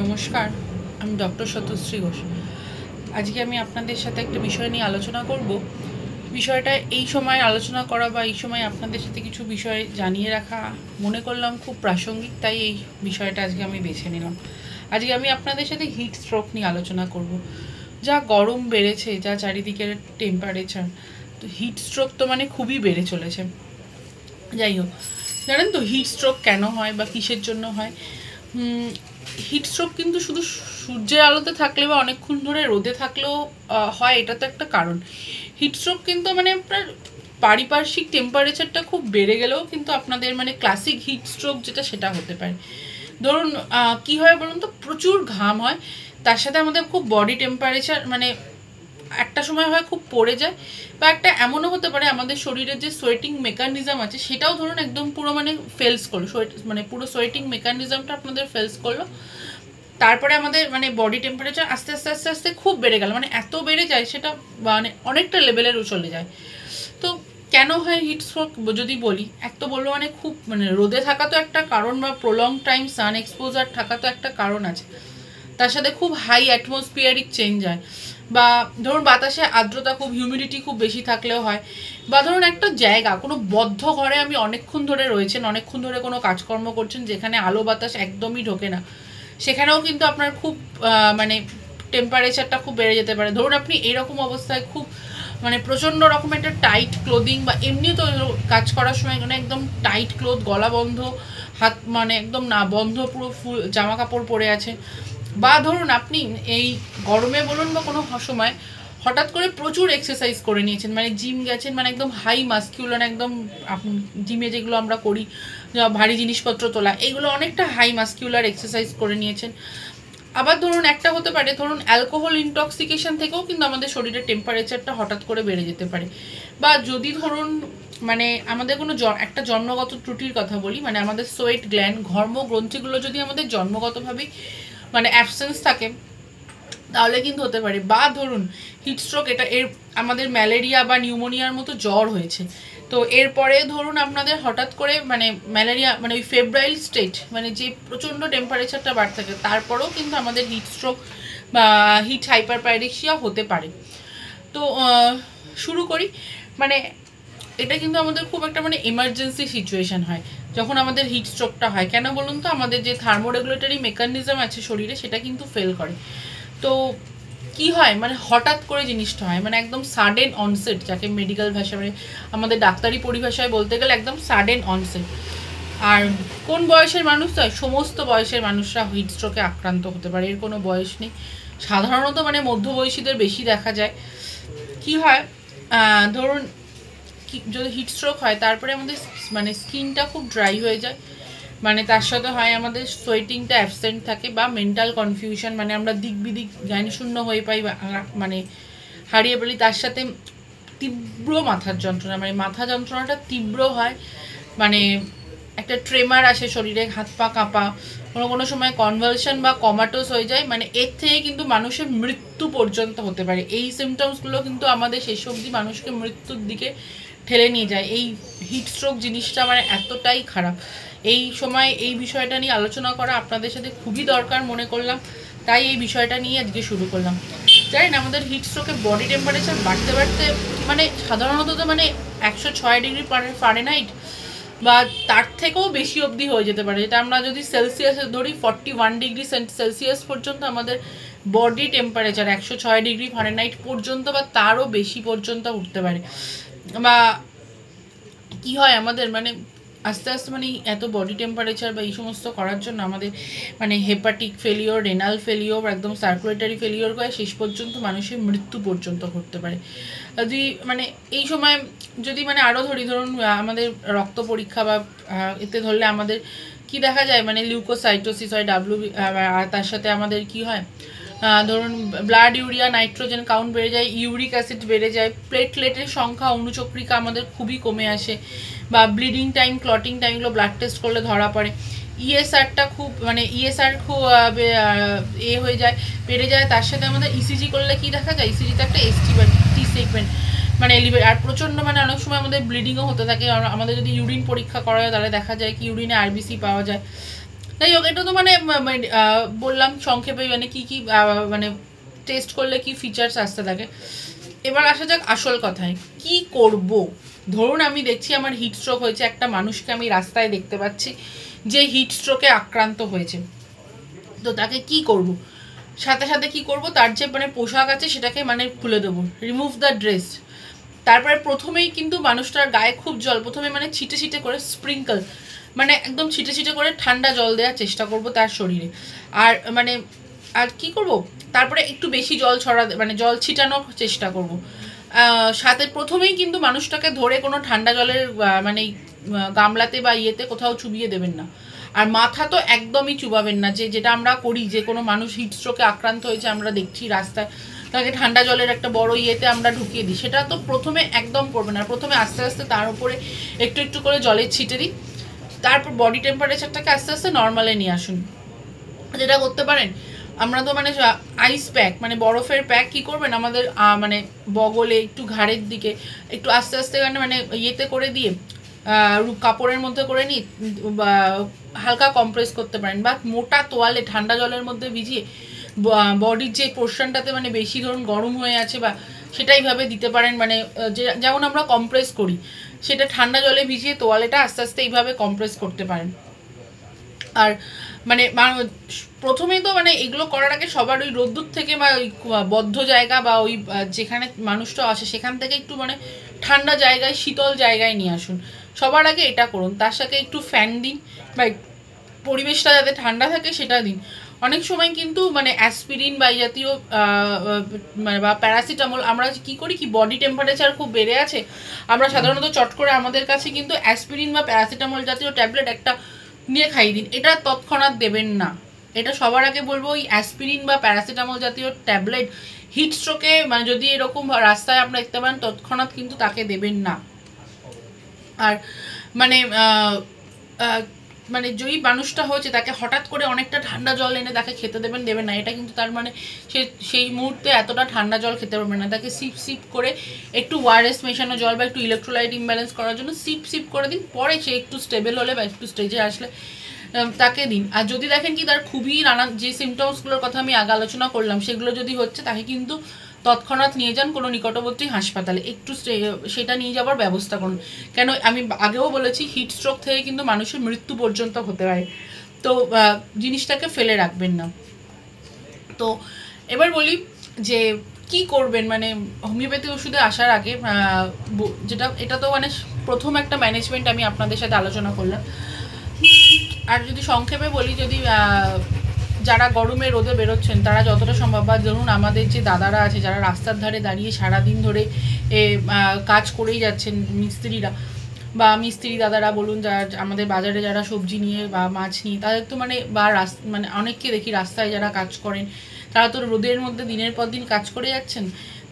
নমস্কার, আমি ডক্টর সত্যশ্রী ঘোষ। আজকে আমি আপনাদের সাথে একটা বিষয় নিয়ে আলোচনা করব। বিষয়টা এই সময় আলোচনা করা বা এই সময় আপনাদের সাথে কিছু বিষয় জানিয়ে রাখা মনে করলাম খুব প্রাসঙ্গিক, তাই এই বিষয়টা আজকে আমি বেছে নিলাম। আজকে আমি আপনাদের সাথে হিট স্ট্রোক নিয়ে আলোচনা করব। যা গরম বেড়েছে, যা চারিদিকের টেম্পারেচার, তো হিট স্ট্রোক তো মানে খুবই বেড়ে চলেছে। যাই হোক, জানেন তো হিট স্ট্রোক কেন হয় বা কিসের জন্য হয়? হিট স্ট্রোক কিন্তু শুধু সূর্যের আলোতে থাকলে বা অনেকক্ষণ ধরে রোদে থাকলেও হয়, এটা তো একটা কারণ। হিট স্ট্রোক কিন্তু মানে আপনার পারিপার্শ্বিক টেম্পারেচারটা খুব বেড়ে গেলেও কিন্তু আপনাদের মানে ক্লাসিক হিট স্ট্রোক যেটা সেটা হতে পারে। ধরুন কি হয় বলুন তো, প্রচুর ঘাম হয়, তার সাথে আমাদের খুব বডি টেম্পারেচার মানে একটা সময় হয় খুব পড়ে যায়, বা একটা এমনও হতে পারে আমাদের শরীরের যে সোয়েটিং মেকানিজম আছে সেটাও ধরুন একদম পুরো মানে ফেলস করলো, মানে পুরো সোয়েটিং মেকানিজমটা আপনাদের ফেলস করলো। তারপরে আমাদের মানে বডি টেম্পারেচার আস্তে আস্তে আস্তে আস্তে খুব বেড়ে গেল, মানে এত বেড়ে যায় সেটা মানে অনেকটা লেভেলেরও চলে যায়। তো কেন হয় হিট স্ট্রোক যদি বলি, এক তো বলবো মানে খুব মানে রোদে থাকা তো একটা কারণ, বা প্রলং টাইম সান এক্সপোজার থাকা তো একটা কারণ আছে। তার সাথে খুব হাই অ্যাটমসফিয়ারিক চেঞ্জ হয়, বা ধরুন বাতাসে আর্দ্রতা খুব হিউমিডিটি খুব বেশি থাকলেও হয়, বা ধরুন একটা জায়গা কোনো বদ্ধ ঘরে আমি অনেকক্ষণ ধরে রয়েছেন, অনেকক্ষণ ধরে কোনো কাজকর্ম করছেন যেখানে আলো বাতাস একদমই ঢোকে না, সেখানেও কিন্তু আপনার খুব মানে টেম্পারেচারটা খুব বেড়ে যেতে পারে। ধরুন আপনি এরকম অবস্থায় খুব মানে প্রচণ্ড রকম একটা টাইট ক্লোদিং, বা এমনি তো কাজ করার সময় মানে একদম টাইট ক্লোথ, গলা বন্ধ, হাত মানে একদম না বন্ধ, পুরো ফুল জামা কাপড় পরে আছে, বা ধরুন আপনি এই গরমে বলুন বা কোনো সময় হঠাৎ করে প্রচুর এক্সারসাইজ করে নিয়েছেন, মানে জিম গেছেন, মানে একদম হাই মাস্কিউলার, একদম জিমে যেগুলো আমরা করি ভারী জিনিসপত্র তোলা, এইগুলো অনেকটা হাই মাস্কিউলার এক্সারসাইজ করে নিয়েছেন। আবার ধরুন একটা হতে পারে, ধরুন অ্যালকোহল ইনটক্সিকেশন থেকেও কিন্তু আমাদের শরীরের টেম্পারেচারটা হঠাৎ করে বেড়ে যেতে পারে। বা যদি ধরুন মানে আমাদের কোনো একটা জন্মগত ত্রুটির কথা বলি, মানে আমাদের সোয়েট গ্ল্যান্ড, ঘর্ম গ্রন্থিগুলো যদি আমাদের জন্মগতভাবেই মানে অ্যাবসেন্স থাকে, তাহলে কিন্তু হতে পারে। বা ধরুন হিটস্ট্রোক, এটা এর আমাদের ম্যালেরিয়া বা নিউমোনিয়ার মতো জ্বর হয়েছে, তো এরপরে ধরুন আপনাদের হঠাৎ করে মানে ম্যালেরিয়া মানে ওই ফেব্রাইল স্টেট, মানে যে প্রচণ্ড টেম্পারেচারটা বাড়তে থাকে, তারপরেও কিন্তু আমাদের হিটস্ট্রোক বা হিট হাইপারপাইরেক্সিয়া হতে পারে। তো শুরু করি। মানে এটা কিন্তু আমাদের খুব একটা মানে এমার্জেন্সি সিচুয়েশন হয় যখন আমাদের হিট স্ট্রোকটা হয়। কেন বলুন তো, আমাদের যে থার্মোরেগুলেটরি মেকানিজম আছে শরীরে সেটা কিন্তু ফেল করে। তো কি হয় মানে হঠাৎ করে জিনিসটা হয়, মানে একদম সাডেন অনসেট, যাকে মেডিকেল ভাষায় মানে আমাদের ডাক্তারি পরিভাষায় বলতে গেলে একদম সাডেন অনসেট। আর কোন বয়সের মানুষ হয়? সমস্ত বয়সের মানুষরা হিট স্ট্রোকে আক্রান্ত হতে পারে, এর কোনো বয়স নেই। সাধারণত মানে মধ্যবয়সীদের বেশি দেখা যায়। কি হয় ধরুন যদি হিট স্ট্রোক হয়, তারপরে আমাদের মানে স্কিনটা খুব ড্রাই হয়ে যায়, মানে তার সাথে হয় আমাদের সোয়েটিংটা অ্যাবসেন্ট থাকে, বা মেন্টাল কনফিউশন, মানে আমরা দিক বিদিক জ্ঞানশূন্য হয়ে পাই, বা মানে হারিয়ে ফেলি। তার সাথে তীব্র মাথার যন্ত্রণা, মানে মাথা যন্ত্রণাটা তীব্র হয়, মানে একটা ট্রেমার আসে শরীরে, হাত পা কাঁপা, কোনো কোনো সময় কনভালশন বা কমাটোস হয়ে যায়, মানে এর থেকে কিন্তু মানুষের মৃত্যু পর্যন্ত হতে পারে। এই সিমটমসগুলো কিন্তু আমাদের শেষ অবধি মানুষকে মৃত্যুর দিকে ঠেলে নিয়ে যায়। এই হিট স্ট্রোক জিনিসটা মানে এতটাই খারাপ, এই সময় এই বিষয়টা নিয়ে আলোচনা করা আপনাদের সাথে খুবই দরকার মনে করলাম, তাই এই বিষয়টা নিয়ে আজকে শুরু করলাম। জানেন আমাদের হিট স্ট্রোকে বডি টেম্পারেচার বাড়তে বাড়তে মানে সাধারণত তো মানে 106 ডিগ্রি ফারেনহাইট বা তার থেকেও বেশি অবধি হয়ে যেতে পারে, যেটা আমরা যদি সেলসিয়াসে ধরি 41 ডিগ্রি সেলসিয়াস পর্যন্ত আমাদের বডি টেম্পারেচার 106 ডিগ্রি ফারেনহাইট পর্যন্ত বা তারও বেশি পর্যন্ত উঠতে পারে। বা কি হয় আমাদের মানে আস্তে আস্তে মানে এত বডি টেম্পারেচার বা এই সমস্ত করার জন্য আমাদের মানে হেপাটিক ফেলিওর, রেনাল ফেলিওর, একদম সার্কুলেটারি ফেলিওর করে শেষ পর্যন্ত মানুষের মৃত্যু পর্যন্ত ঘটতে পারে। যদি মানে এই সময় যদি মানে আরও ধরি, ধরুন আমাদের রক্ত পরীক্ষা বা এতে ধরলে আমাদের কি দেখা যায়, মানে লিউকোসাইটোসিস হয়, আর তার সাথে আমাদের কি হয় ধরুন ব্লাড ইউরিয়া নাইট্রোজেন কাউন্ট বেড়ে যায়, ইউরিক অ্যাসিড বেড়ে যায়, প্লেটলেটের সংখ্যা অনুচক্রিকা আমাদের খুবই কমে আসে, বা ব্লিডিং টাইম, ক্লটিং টাইমগুলো ব্লাড টেস্ট করলে ধরা পড়ে। ইএসআরটা খুব মানে ইএসআর খুব হয়ে যায়, বেড়ে যায়। তার সাথে আমাদের ইসিজি করলে কি দেখা যায়, ইসিজিতে একটা টি সেগমেন্ট মানে এলিভেট, আর প্রচণ্ড মানে অনেক সময় আমাদের ব্লিডিংও হতে থাকে। আমাদের যদি ইউরিন পরীক্ষা করা হয় তাহলে দেখা যায় কি ইউরিনে আরবিসি পাওয়া যায়। যাই হোক, এটা তো বললাম সংক্ষেপে মানে কি কি মানে টেস্ট করলে কি ফিচার্স আসতে থাকে। এবার আসা যাক আসল কথায়, কি করব। ধরুন আমি দেখছি আমার হিট স্ট্রোক হয়েছে, একটা মানুষকে আমি রাস্তায় দেখতে পাচ্ছি যে হিট স্ট্রোকে আক্রান্ত হয়েছে, তো তাকে কি করব। সাথে সাথে কি করব, তার যে পোশাক আছে সেটাকে খুলে দেবো, রিমুভ দ্য ড্রেস। তারপরে প্রথমেই কিন্তু মানুষটার গায়ে খুব জল, প্রথমে ছিটে ছিটে করে স্প্রিঙ্কল, একদম ছিটে ছিটে করে ঠান্ডা জল দেওয়ার চেষ্টা করব তার শরীরে। আর আর কি করব, তারপরে একটু বেশি জল জল ছিটানোর চেষ্টা করব। সাথে প্রথমেই কিন্তু মানুষটাকে ধরে কোনো ঠান্ডা জলের গামলাতে বা ইয়েতে কোথাও চুবিয়ে দেবেন না। আর মাথা তো একদমই চুবাবেন না, যেটা আমরা করি, যে কোনো মানুষ হিট স্ট্রোকে আক্রান্ত হয়েছে আমরা দেখছি রাস্তায়, তাকে ঠান্ডা জলের একটা বড় ইয়েতে আমরা ঢুকিয়ে দিই, সেটা তো প্রথমে একদম করবেন না। প্রথমে আস্তে আস্তে তার উপরে একটু একটু করে জলের ছিটে দিই, তারপর বডি টেম্পারেচারটাকে আস্তে আস্তে নর্মালে নিয়ে আসুন। যেটা করতে পারেন, আমরা তো আইস প্যাক বরফের প্যাক কি করবেন, আমাদের বগলে একটু ঘাড়ের দিকে একটু আস্তে আস্তে ইয়েতে করে দিয়ে কাপড়ের মধ্যে করে নিই, হালকা কম্প্রেস করতে পারেন, বা মোটা তোয়ালে ঠান্ডা জলের মধ্যে ভিজিয়ে বডির যে পোর্শনটাতে বেশি ধরুন গরম হয়ে আছে বা সেটাইভাবে দিতে পারেন, যেমন আমরা কম্প্রেস করি সেটা ঠান্ডা জলে ভিজিয়ে তোয়ালেটা আস্তে আস্তে এইভাবে কম্প্রেস করতে পারেন। আর প্রথমেই তো এগুলো করার আগে সবার ওই রোদ্দুর থেকে বা ওই বদ্ধ জায়গা বা ওই যেখানে মানুষটা আসে সেখান থেকে একটু ঠান্ডা জায়গায়, শীতল জায়গায় নিয়ে আসুন। সবার আগে এটা করুন, তার সাথে একটু ফ্যান দিন বা পরিবেশটা যাতে ঠান্ডা থাকে সেটা দিন। অনেক সময় কিন্তু অ্যাসপিরিন বা জাতীয় বা প্যারাসিটামল আমরা কি করি, কি বডি টেম্পারেচার খুব বেড়ে আছে, আমরা সাধারণত চট করে আমাদের কাছে কিন্তু অ্যাসপিরিন বা প্যারাসিটামল জাতীয় ট্যাবলেট একটা নিয়ে খাইয়ে দিন। এটা তৎক্ষণাৎ দেবেন না। এটা সবার আগে বলবো, ওই অ্যাসপিরিন বা প্যারাসিটামল জাতীয় ট্যাবলেট হিট স্ট্রোকে যদি এরকম রাস্তায় আপনারা দেখতে পান তৎক্ষণাৎ কিন্তু তাকে দেবেন না। আর যেই মানুষটা হয়েছে তাকে হঠাৎ করে অনেকটা ঠান্ডা জল এনে তাকে খেতে দেবেন না। এটা কিন্তু তার সেই মুহূর্তে এতটা ঠান্ডা জল খেতে পারবে না। তাকে সিপ সিপ করে একটু ওয়ারেস মেশানো জল বা একটু ইলেকট্রোলাইট ইমব্যালেন্স করার জন্য সিপ সিপ করে দিন। পরে সে একটু স্টেবল হলে বা একটু স্টেজে আসলে তাকে দিন। আর যদি দেখেন কি তার খুবই নানান যে সিমটমসগুলোর কথা আমি আগে আলোচনা করলাম সেগুলো যদি হচ্ছে, তাকে কিন্তু তৎক্ষণাৎ নিয়ে যান কোনো নিকটবর্তী হাসপাতালে, একটু সেটা নিয়ে যাওয়ার ব্যবস্থা করুন। কেন আমি আগেও বলেছি, হিট স্ট্রোক থেকে কিন্তু মানুষের মৃত্যু পর্যন্ত হতে পারে, তো জিনিসটাকে ফেলে রাখবেন না। তো এবার বলি যে কি করবেন, হোমিওপ্যাথি ওষুধে আসার আগে যেটা, এটা তো প্রথম একটা ম্যানেজমেন্ট আমি আপনাদের সাথে আলোচনা করলাম। আর যদি সংক্ষেপে বলি, যদি যারা গরমে রোদে বেরোচ্ছেন তারা যতটা সম্ভব, বা ধরুন আমাদের যে দাদারা আছে যারা রাস্তার ধারে দাঁড়িয়ে সারাদিন ধরে কাজ করেই যাচ্ছেন, মিস্ত্রিরা বা মিস্ত্রি দাদারা বলুন, যারা আমাদের বাজারে যারা সবজি নিয়ে বা মাছ নিয়ে, তাদের তো বা অনেককে দেখি রাস্তায় যারা কাজ করেন, তারা তো রোদের মধ্যে দিনের পর দিন কাজ করে যাচ্ছেন।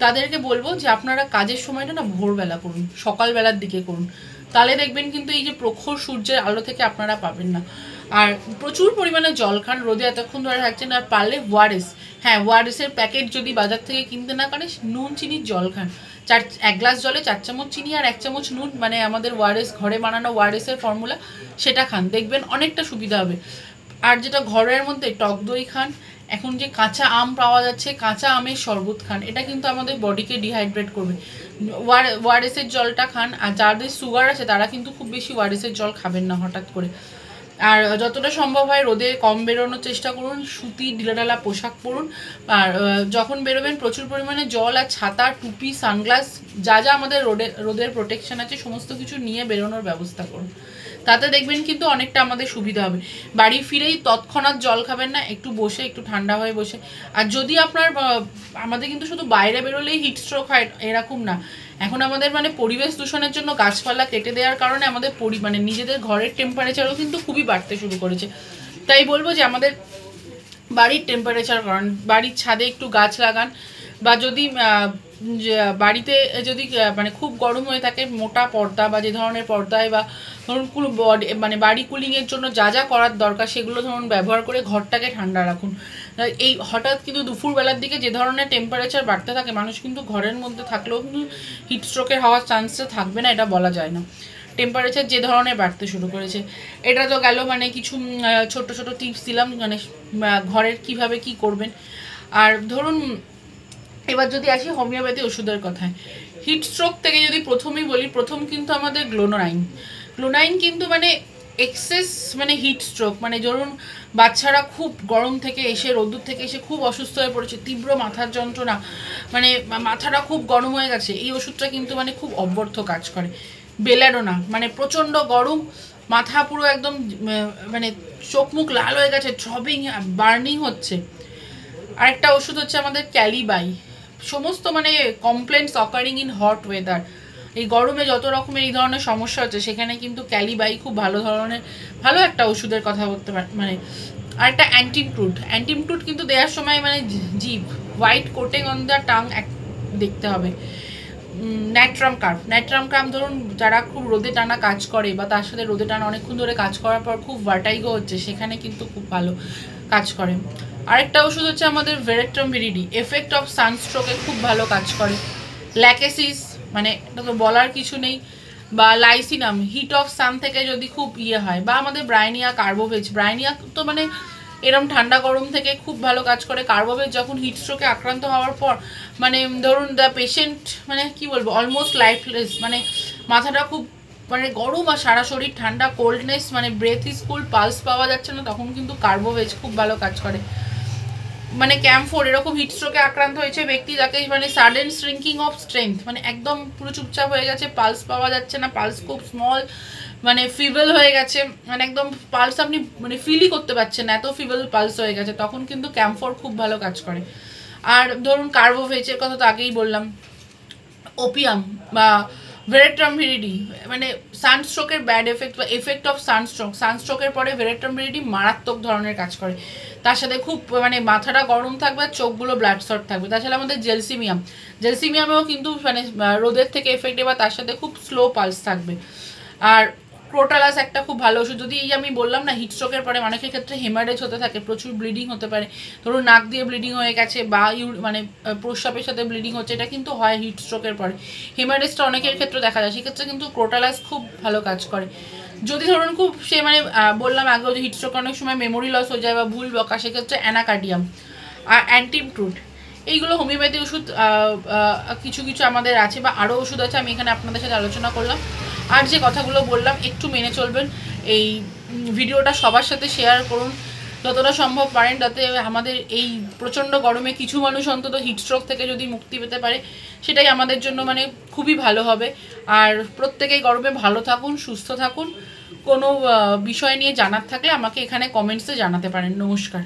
তাদেরকে বলবো যে আপনারা কাজের সময়টা না ভোরবেলা করুন, সকালবেলার দিকে করুন, তাহলে দেখবেন কিন্তু এই যে প্রখর সূর্যের আলো থেকে আপনারা পাবেন না। আর প্রচুর পরিমাণে জল খান, রোদে এতক্ষণ ধরে থাকছেন। আর পারলে ওয়ারেস, হ্যাঁ ওয়ারেসের প্যাকেট যদি বাজার থেকে কিনতে না পারে, নুন চিনির জল খান। 1 গ্লাস জলে 4 চামচ চিনি আর 1 চামচ নুন, আমাদের ওয়ারেস ঘরে বানানো ওয়ারেসের ফর্মুলা, সেটা খান, দেখবেন অনেকটা সুবিধা হবে। আর যেটা ঘরের মধ্যে টক দই খান, এখন যে কাঁচা আম পাওয়া যাচ্ছে, কাঁচা আমের শরবত খান, এটা কিন্তু আমাদের বডিকে ডিহাইড্রেট করবে। ওয়ারেসের জলটা খান। আর যাদের সুগার আছে তারা কিন্তু খুব বেশি ওয়ারেসের জল খাবেন না হঠাৎ করে। আর যতটা সম্ভব হয় রোদে কম বেরোনোর চেষ্টা করুন, সুতি ঢিলাঢালা পোশাক পরুন। আর যখন বেরোবেন প্রচুর পরিমাণে জল আর ছাতা, টুপি, সানগ্লাস, যা যা আমাদের রোদের প্রোটেকশন আছে সমস্ত কিছু নিয়ে বেরোনোর ব্যবস্থা করুন। তাতে দেখবেন কিন্তু অনেকটা আমাদের সুবিধা হবে। বাড়ি ফিরেই তৎক্ষণাৎ জল খাবেন না, একটু বসে, একটু ঠান্ডা হয়ে বসে। আর যদি আপনার আমাদের কিন্তু শুধু বাইরে বেরোলেই হিট স্ট্রোক হয় এরকম না, এখন আমাদের পরিবেশ দূষণের জন্য গাছপালা কেটে দেওয়ার কারণে আমাদের নিজেদের ঘরের টেম্পারেচারও কিন্তু খুবই বাড়তে শুরু করেছে। তাই বলবো যে আমাদের বাড়ির টেম্পারেচার করান, বাড়ির ছাদে একটু গাছ লাগান, বা যদি বাড়িতে যদি খুব গরম হয়ে থাকে, মোটা পর্দা বা যে ধরনের পর্দায় বা ধরুন বাড়ি কুলিংয়ের জন্য যা যা করার দরকার সেগুলো ধরুন ব্যবহার করে ঘরটাকে ঠান্ডা রাখুন। এই হঠাৎ কিন্তু দুপুরবেলার দিকে যে ধরনের টেম্পারেচার বাড়তে থাকে, মানুষ কিন্তু ঘরের মধ্যে থাকলেও কিন্তু হিট স্ট্রোকের হওয়ার চান্সটা থাকবে না, এটা বলা যায় না। টেম্পারেচার যে ধরনের বাড়তে শুরু করেছে। এটা তো গেল মানে কিছু ছোট ছোট টিপস দিলাম মানে ঘরের কিভাবে কি করবেন। আর ধরুন এবার যদি আসি হোমিওপ্যাথি ওষুধের কথায়, হিট স্ট্রোক থেকে যদি প্রথমেই বলি, প্রথম কিন্তু আমাদের গ্লোনাইন কিন্তু মানে এক্সেস মানে হিট স্ট্রোক, মানে ধরুন বাচ্চারা খুব গরম থেকে এসে রোদ্দুর থেকে এসে খুব অসুস্থ হয়ে পড়েছে, তীব্র মাথার যন্ত্রণা, মানে মাথাটা খুব গরম হয়ে গেছে, এই ওষুধটা কিন্তু মানে খুব অব্যর্থ কাজ করে। বেলাডোনা মানে প্রচণ্ড গরম, মাথা পুরো একদম মানে চোখ মুখ লাল হয়ে গেছে, থ্রবিং বার্নিং হচ্ছে। আরেকটা ওষুধ হচ্ছে আমাদের ক্যালিবাই, সমস্ত মানে complaints occurring in hot weather, এই গরমে যত রকমের এই ধরনের সমস্যা হচ্ছে সেখানে কিন্তু ক্যালিবাই খুব ভালো একটা ওষুধের কথা বলতে পারে। মানে আরেকটা অ্যান্টিমক্রুড কিন্তু দেওয়ার সময় মানে জিভ white coating on the tongue দেখতে হবে। ন্যাট্রাম কার্ভ ধরুন যারা খুব রোদে টানা কাজ করে বা তার সাথে রোদে টানা অনেকক্ষণ ধরে কাজ করার পর খুব ভার্টাইগো হচ্ছে, সেখানে কিন্তু খুব ভালো কাজ করে। আরেকটা ওষুধ হচ্ছে আমাদের ভেরেট্রাম ভিরিডি, এফেক্ট অফ সানস্ট্রোকে খুব ভালো কাজ করে। ল্যাকেসিস মানে এটা তো বলার কিছু নেই, বা লাইসিনাম হিট অফ সান থেকে যদি খুব হয়, বা আমাদের ব্রাইনিয়া কার্বোভেজ, ব্রাইনিয়া তো মানে এরম ঠান্ডা গরম থেকে খুব ভালো কাজ করে। কার্বোভেজ যখন হিট স্ট্রোকে আক্রান্ত হওয়ার পর মানে ধরুন দ্য পেশেন্ট মানে কি বলবো অলমোস্ট লাইফলেস, মানে মাথাটা খুব মানে গরম আর সারা শরীর ঠান্ডা, কোল্ডনেস, মানে ব্রেথ ইজ কুল, পালস পাওয়া যাচ্ছে না, তখন কিন্তু কার্বোভেজ খুব ভালো কাজ করে। মানে ক্যাম্ফোর এরকম হিট স্ট্রোকে আক্রান্ত হয়েছে ব্যক্তি যাকে মানে সাডেন শ্রিঙ্কিং অফ স্ট্রেংথ, মানে একদম পুরো চুপচাপ হয়ে গেছে, পালস পাওয়া যাচ্ছে না, পালস খুব স্মল, মানে ফিবল হয়ে গেছে, মানে একদম পালস আপনি মানে ফিলই করতে পারছেন না, এত ফিবল পালস হয়ে গেছে, তখন কিন্তু ক্যাম্ফোর খুব ভালো কাজ করে। আর ধরুন কার্বোভেজের কথা তো আগেই বললাম। ওপিয়াম বা ভেরেট্রাম ভিরিডি মানে সানস্ট্রোকের ব্যাড এফেক্ট বা এফেক্ট অফ সানস্ট্রোকের পরে ভেরেট্রাম ভিরিডি মারাত্মক ধরনের কাজ করে। তার সাথে খুব মানে মাথাটা গরম থাকবে আর চোখগুলো ব্লাড শট থাকবে। তাছাড়া আমাদের জেলসিমিয়ামেও কিন্তু মানে রোদের থেকে এফেক্ট বা তার সাথে খুব স্লো পালস থাকবে। আর ক্রোটালাস একটা খুব ভালো ওষুধ, যদি এই আমি বললাম না হিট স্ট্রোকের পরে অনেকের ক্ষেত্রে হেমারেজ হতে থাকে, প্রচুর ব্লিডিং হতে পারে, ধরুন নাক দিয়ে ব্লিডিং হয়ে গেছে বা মানে প্রস্রাবের সাথে ব্লিডিং হচ্ছে, এটা কিন্তু হয় হিট স্ট্রোকের পরে, হেমারেজটা অনেকের ক্ষেত্রে দেখা যায়, সেক্ষেত্রে কিন্তু ক্রোটালাস খুব ভালো কাজ করে। যদি ধরুন খুব সে মানে বললাম আগেও যে হিট স্ট্রোক অনেক সময় মেমোরি লস হয়ে যায় বা ভুল বকা, সেক্ষেত্রে অ্যানাকার্ডিয়াম আর অ্যান্টিমক্রুড, এইগুলো হোমিওপ্যাথি ওষুধ কিছু কিছু আমাদের আছে বা আরও ওষুধ আছে, আমি এখানে আপনাদের সাথে আলোচনা করলাম। আর যে কথাগুলো বললাম একটু মেনে চলবেন, এই ভিডিওটা সবার সাথে শেয়ার করুন যতটা সম্ভব পারেন, যাতে আমাদের এই প্রচণ্ড গরমে কিছু মানুষ অন্তত হিট স্ট্রোক থেকে যদি মুক্তি পেতে পারে, সেটাই আমাদের জন্য মানে খুবই ভালো হবে। আর প্রত্যেকেই গরমে ভালো থাকুন, সুস্থ থাকুন। কোনো বিষয় নিয়ে জানার থাকলে আমাকে এখানে কমেন্টসে জানাতে পারেন। নমস্কার।